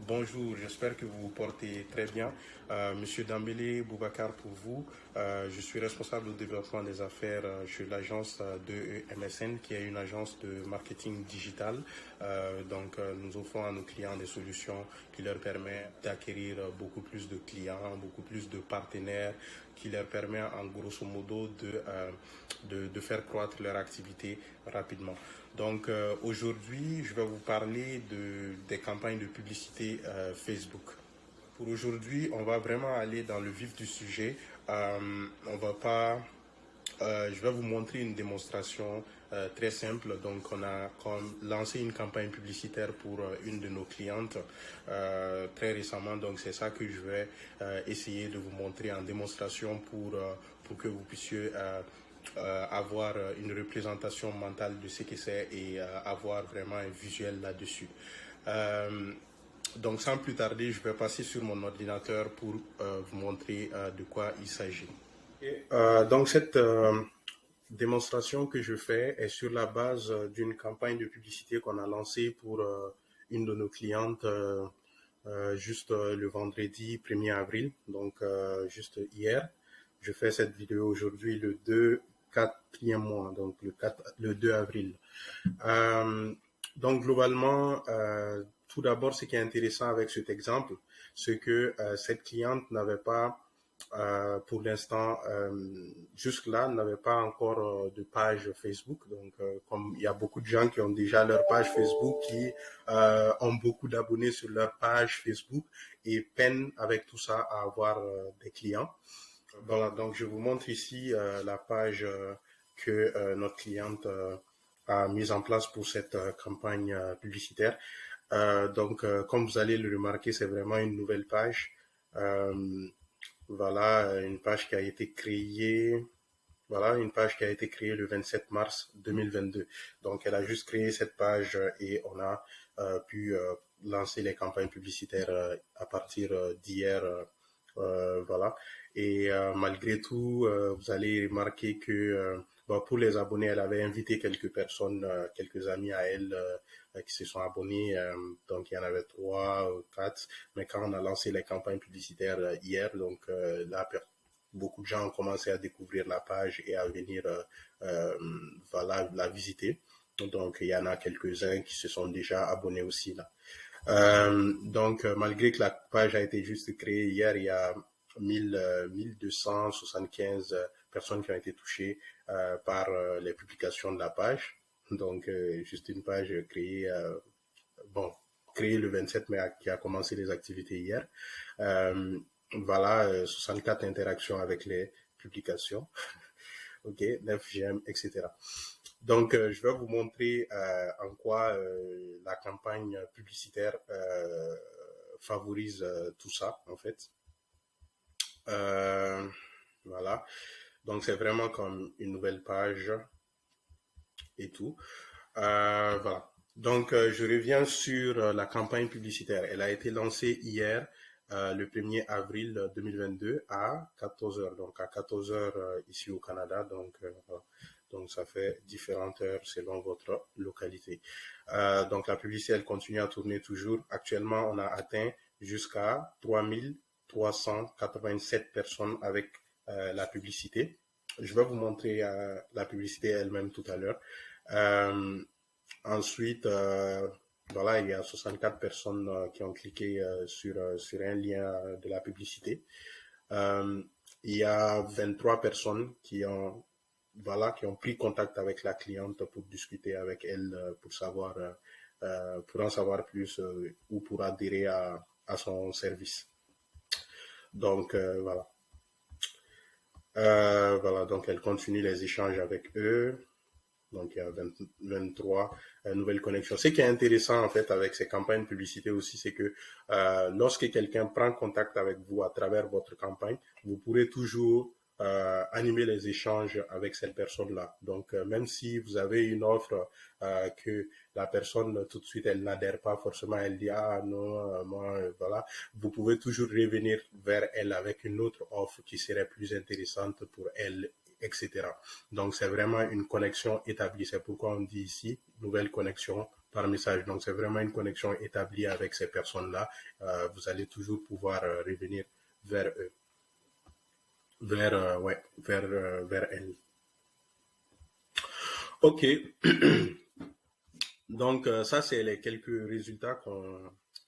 Bonjour, j'espère que vous vous portez très bien. Monsieur Dambélé Boubacar pour vous. Je suis responsable du développement des affaires chez l'agence de MSN, qui est une agence de marketing digital. Nous offrons à nos clients des solutions qui leur permettent d'acquérir beaucoup plus de clients, beaucoup plus de partenaires, qui leur permet en grosso modo de faire croître leur activité rapidement. Aujourd'hui, je vais vous parler des campagnes de publicité Facebook. Pour aujourd'hui, on va vraiment aller dans le vif du sujet. On va pas Je vais vous montrer une démonstration très simple. Donc, on a lancé une campagne publicitaire pour une de nos clientes très récemment. Donc, c'est ça que je vais essayer de vous montrer en démonstration pour que vous puissiez avoir une représentation mentale de ce que c'est et avoir vraiment un visuel là-dessus. Donc, sans plus tarder, je vais passer sur mon ordinateur pour vous montrer de quoi il s'agit. Cette démonstration que je fais est sur la base d'une campagne de publicité qu'on a lancée pour une de nos clientes juste le vendredi 1er avril, donc juste hier. Je fais cette vidéo aujourd'hui le 4e mois, donc le 2 avril. Globalement, tout d'abord, ce qui est intéressant avec cet exemple, c'est que cette cliente n'avait pas pour l'instant, jusque-là, n'avait pas encore de page Facebook. Donc, comme il y a beaucoup de gens qui ont déjà leur page Facebook, qui ont beaucoup d'abonnés sur leur page Facebook et peinent avec tout ça à avoir des clients. Voilà, donc je vous montre ici la page que notre cliente a mise en place pour cette campagne publicitaire. Comme vous allez le remarquer, c'est vraiment une nouvelle page. Voilà, une page qui a été créée. Voilà, une page qui a été créée le 27 mars 2022. Donc, elle a juste créé cette page et on a pu lancer les campagnes publicitaires à partir d'hier. Voilà. Et malgré tout, vous allez remarquer que pour les abonnés, elle avait invité quelques personnes, quelques amis à elle qui se sont abonnés. Donc, il y en avait 3 ou 4. Mais quand on a lancé les campagnes publicitaires hier, donc là, beaucoup de gens ont commencé à découvrir la page et à venir voilà, la visiter. Donc, il y en a quelques-uns qui se sont déjà abonnés aussi là. Malgré que la page a été juste créée hier, il y a 1275 personnes qui ont été touchées par les publications de la page. Donc, juste une page créée, créée le 27 mai, qui a commencé les activités hier. Voilà, 64 interactions avec les publications. OK, 9 j'aime, etc. Donc, je vais vous montrer en quoi la campagne publicitaire favorise tout ça, en fait. Voilà. Donc, c'est vraiment comme une nouvelle page et tout. Voilà. Donc, je reviens sur la campagne publicitaire. Elle a été lancée hier, le 1er avril 2022 à 14 heures. Donc, à 14 heures ici au Canada. Donc, ça fait différentes heures selon votre localité. Donc, la publicité, elle continue à tourner toujours. Actuellement, on a atteint jusqu'à 3387 personnes avec la publicité. Je vais vous montrer la publicité elle-même tout à l'heure. Ensuite, voilà, il y a 64 personnes qui ont cliqué sur un lien de la publicité. Il y a 23 personnes qui ont pris contact avec la cliente pour discuter avec elle, pour en savoir plus ou pour adhérer à son service. Donc, voilà. Voilà, donc elle continue les échanges avec eux. Donc, il y a 23 nouvelles connexions. Ce qui est intéressant, en fait, avec ces campagnes publicité aussi, c'est que lorsque quelqu'un prend contact avec vous à travers votre campagne, vous pourrez toujours animer les échanges avec cette personne-là. Donc, même si vous avez une offre que la personne, tout de suite, elle n'adhère pas forcément, elle dit, ah non, moi, voilà, vous pouvez toujours revenir vers elle avec une autre offre qui serait plus intéressante pour elle, etc. Donc, c'est vraiment une connexion établie. C'est pourquoi on dit ici, nouvelle connexion par message. Donc, c'est vraiment une connexion établie avec ces personnes-là. Vous allez toujours pouvoir revenir vers eux, vers elles. Ok. Donc, ça, c'est les quelques résultats que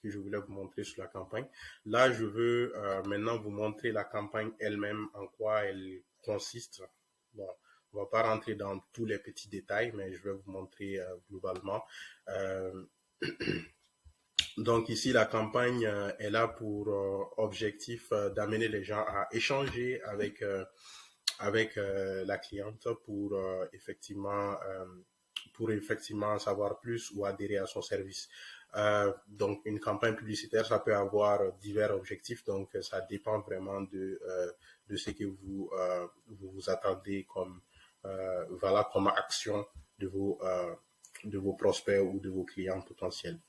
je voulais vous montrer sur la campagne. Là, je veux maintenant vous montrer la campagne elle-même, en quoi elle consiste. Bon, on va pas rentrer dans tous les petits détails, mais je vais vous montrer globalement. Donc ici, la campagne est là pour objectif d'amener les gens à échanger avec la cliente pour effectivement savoir plus ou adhérer à son service. Donc, une campagne publicitaire, ça peut avoir divers objectifs. Donc, ça dépend vraiment de ce que vous attendez comme comme action de vos prospects ou de vos clients potentiels.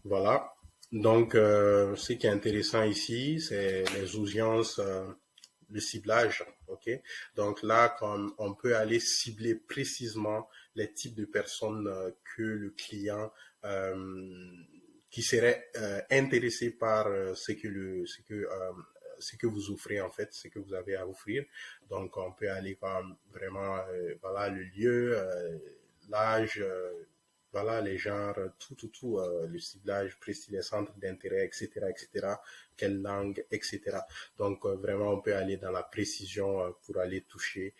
Voilà. Donc, ce qui est intéressant ici, c'est les audiences, le ciblage, ok. Donc là, comme on peut aller cibler précisément les types de personnes que le client qui serait intéressé par ce que vous offrez en fait, ce que vous avez à offrir. Donc, on peut aller comme vraiment, voilà, le lieu, l'âge. Voilà, les genres, tout, le ciblage, précis, les centres d'intérêt, etc., quelle langue, etc. Donc, vraiment, on peut aller dans la précision pour aller toucher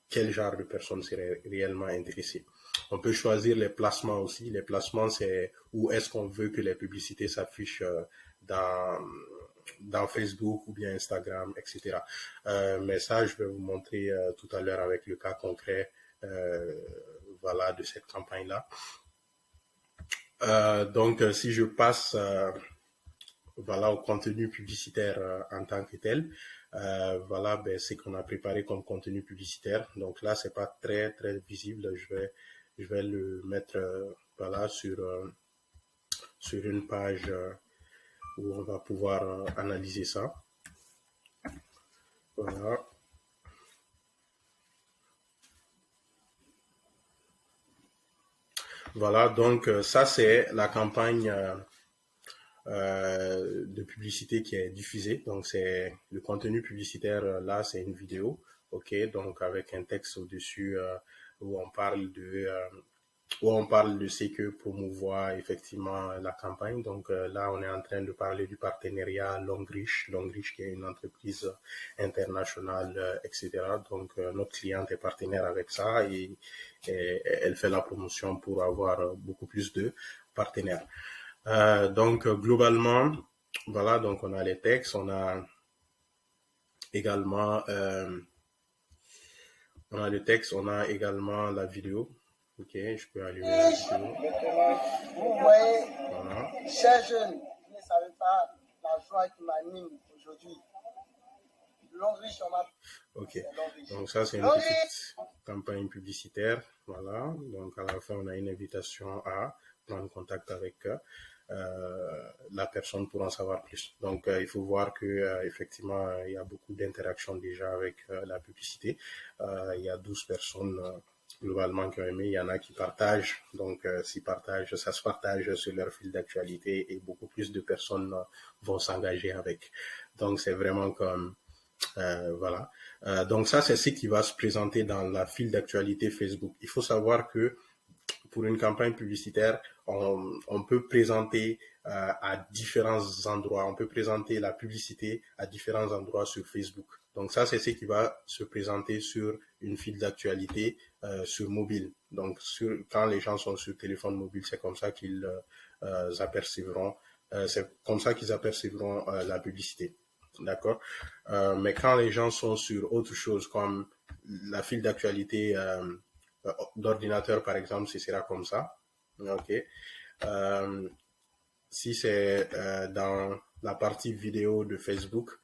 quel genre de personne serait réellement intéressée. On peut choisir les placements aussi. Les placements, c'est où est-ce qu'on veut que les publicités s'affichent dans Facebook ou bien Instagram, etc. Mais ça, je vais vous montrer tout à l'heure avec le cas concret voilà, de cette campagne-là. Donc, si je passe voilà, au contenu publicitaire en tant que tel, voilà, ben, c'est qu'on a préparé comme contenu publicitaire. Donc là, c'est pas très, très visible. Je vais le mettre voilà, sur une page où on va pouvoir analyser ça. Voilà. Voilà, donc ça c'est la campagne de publicité qui est diffusée. Donc c'est le contenu publicitaire là, c'est une vidéo, ok, donc avec un texte au-dessus où on parle de ce que promouvoit effectivement la campagne. Donc là, on est en train de parler du partenariat Longrich qui est une entreprise internationale, etc. Donc notre cliente est partenaire avec ça et elle fait la promotion pour avoir beaucoup plus de partenaires. Donc globalement, voilà, donc on a les textes, on a également la vidéo. Ok, je peux allumer la vidéo. Vous voyez, voilà. Chers jeunes, vous ne savez pas la joie qui m'anime aujourd'hui. Ok, donc ça c'est une petite campagne publicitaire. Voilà, donc à la fin on a une invitation à prendre contact avec la personne pour en savoir plus. Donc il faut voir que effectivement il y a beaucoup d'interactions déjà avec la publicité. Il y a 12 personnes globalement qui ont aimé, il y en a qui partagent, donc ça se partage sur leur fil d'actualité et beaucoup plus de personnes vont s'engager avec. Donc c'est vraiment comme voilà. Donc ça c'est ce qui va se présenter dans la file d'actualité Facebook. Il faut savoir que pour une campagne publicitaire, on peut présenter à différents endroits, on peut présenter la publicité à différents endroits sur Facebook. Donc ça, c'est ce qui va se présenter sur une file d'actualité sur mobile. Donc quand les gens sont sur téléphone mobile, c'est comme ça qu'ils apercevront, la publicité. D'accord. Mais quand les gens sont sur autre chose comme la file d'actualité d'ordinateur, par exemple, ce sera comme ça. Ok. Si c'est dans la partie vidéo de Facebook,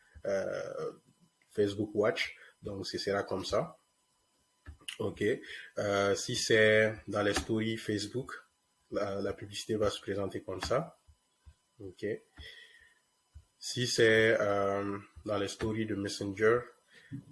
Facebook Watch, donc ce sera comme ça. Ok. Si c'est dans les stories Facebook, la publicité va se présenter comme ça. Ok. Si c'est dans les stories de Messenger,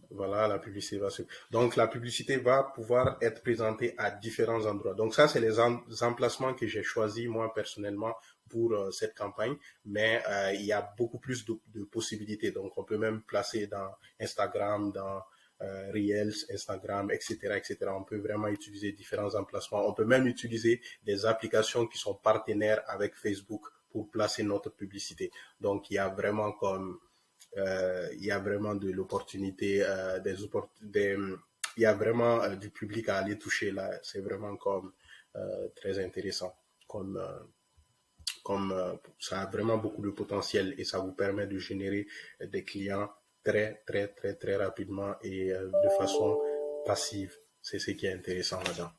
Voilà, la publicité va se... Donc, la publicité va pouvoir être présentée à différents endroits. Donc, ça, c'est les emplacements que j'ai choisis, moi, personnellement, pour cette campagne. Mais il y a beaucoup plus de possibilités. Donc, on peut même placer dans Instagram, dans Reels, Instagram, etc., etc. On peut vraiment utiliser différents emplacements. On peut même utiliser des applications qui sont partenaires avec Facebook pour placer notre publicité. Donc, il y a vraiment il y a vraiment de l'opportunité, il y a vraiment du public à aller toucher là. C'est vraiment très intéressant. Comme, euh, Ça a vraiment beaucoup de potentiel et ça vous permet de générer des clients très rapidement et de façon passive. C'est ce qui est intéressant là-dedans.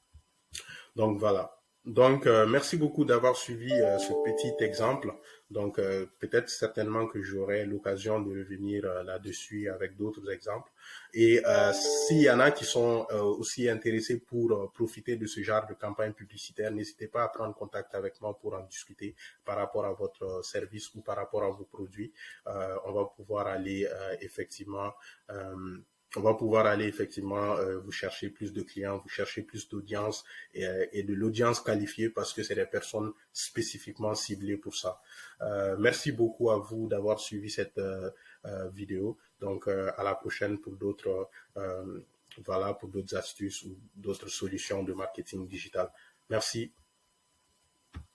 Donc voilà. Donc merci beaucoup d'avoir suivi ce petit exemple. Donc peut-être certainement que j'aurai l'occasion de revenir là-dessus avec d'autres exemples. Et s'il y en a qui sont aussi intéressés pour profiter de ce genre de campagne publicitaire, n'hésitez pas à prendre contact avec moi pour en discuter par rapport à votre service ou par rapport à vos produits. On va pouvoir aller on va pouvoir aller effectivement vous chercher plus de clients, vous chercher plus d'audience et de l'audience qualifiée parce que c'est des personnes spécifiquement ciblées pour ça. Merci beaucoup à vous d'avoir suivi cette vidéo. Donc à la prochaine pour d'autres voilà pour d'autres astuces ou d'autres solutions de marketing digital. Merci.